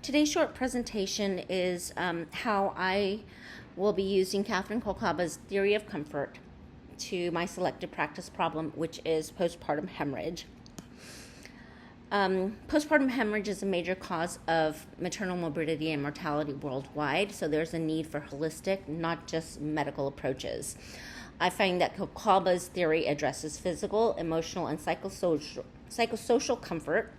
Today's short presentation is how I will be using Catherine Kolcaba's theory of comfort to my selected practice problem, which is postpartum hemorrhage. Postpartum hemorrhage is a major cause of maternal morbidity and mortality worldwide, so there's a need for holistic, not just medical approaches. I find that Kolcaba's theory addresses physical, emotional, and psychosocial comfort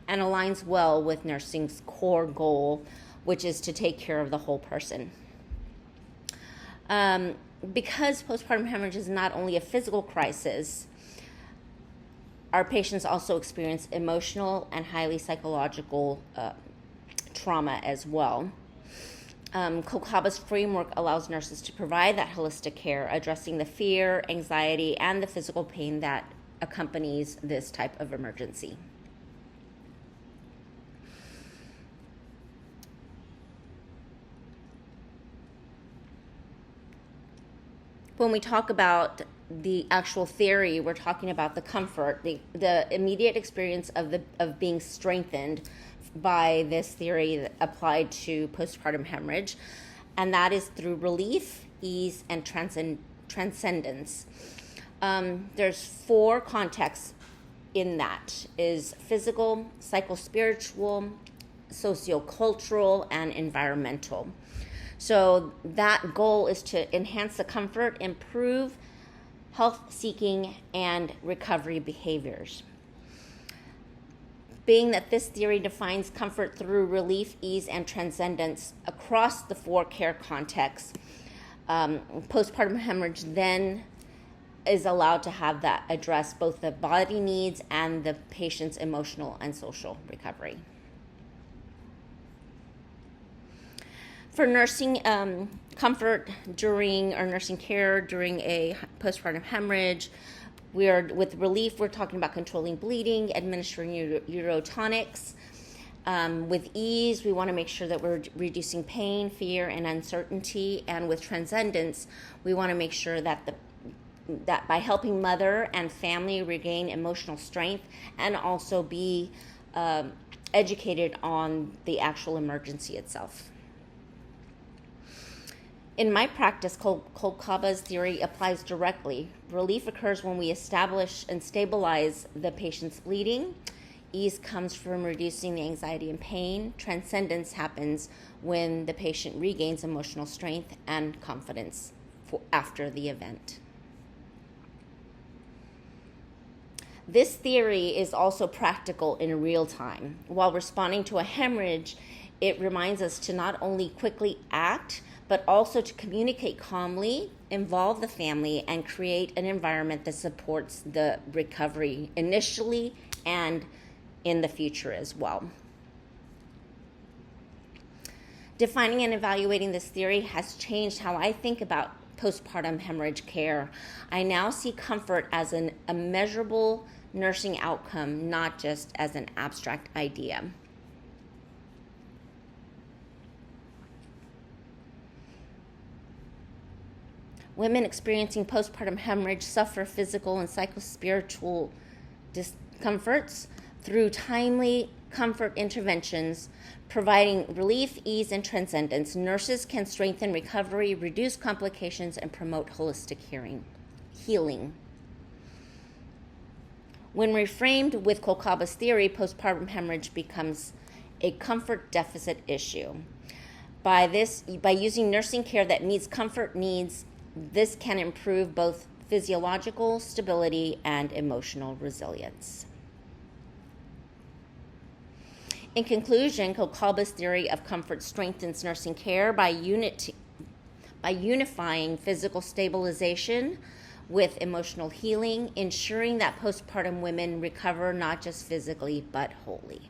and aligns well with nursing's core goal, which is to take care of the whole person. Because postpartum hemorrhage is not only a physical crisis, our patients also experience emotional and highly psychological trauma as well. Kolcaba's framework allows nurses to provide that holistic care, addressing the fear, anxiety, and the physical pain that accompanies this type of emergency. When we talk about the actual theory, we're talking about the comfort, the immediate experience of being strengthened by this theory applied to postpartum hemorrhage, and that is through relief, ease, and transcendence. There's four contexts in that: is physical, psychospiritual, sociocultural, and environmental. So that goal is to enhance the comfort, improve health-seeking, and recovery behaviors. Being that this theory defines comfort through relief, ease, and transcendence across the four care contexts, postpartum hemorrhage then is allowed to have that address both the body needs and the patient's emotional and social recovery. For nursing comfort during or nursing care during a postpartum hemorrhage, with relief, we're talking about controlling bleeding, administering urotonics. With ease, we want to make sure that we're reducing pain, fear, and uncertainty. And with transcendence, we want to make sure that by helping mother and family regain emotional strength and also be educated on the actual emergency itself. In my practice, Kolcaba's theory applies directly. Relief occurs when we establish and stabilize the patient's bleeding. Ease comes from reducing the anxiety and pain. Transcendence happens when the patient regains emotional strength and confidence after the event. This theory is also practical in real time. While responding to a hemorrhage, it reminds us to not only quickly act, but also to communicate calmly, involve the family, and create an environment that supports the recovery initially and in the future as well. Defining and evaluating this theory has changed how I think about postpartum hemorrhage care. I now see comfort as a measurable nursing outcome, not just as an abstract idea. Women experiencing postpartum hemorrhage suffer physical and psychospiritual discomforts. Through timely comfort interventions, providing relief, ease, and transcendence, nurses can strengthen recovery, reduce complications, and promote holistic healing. When reframed with Kolcaba's theory, postpartum hemorrhage becomes a comfort deficit issue. By using nursing care that meets comfort needs, this can improve both physiological stability and emotional resilience. In conclusion, Kolcaba's theory of comfort strengthens nursing care by unifying physical stabilization with emotional healing, ensuring that postpartum women recover not just physically but wholly.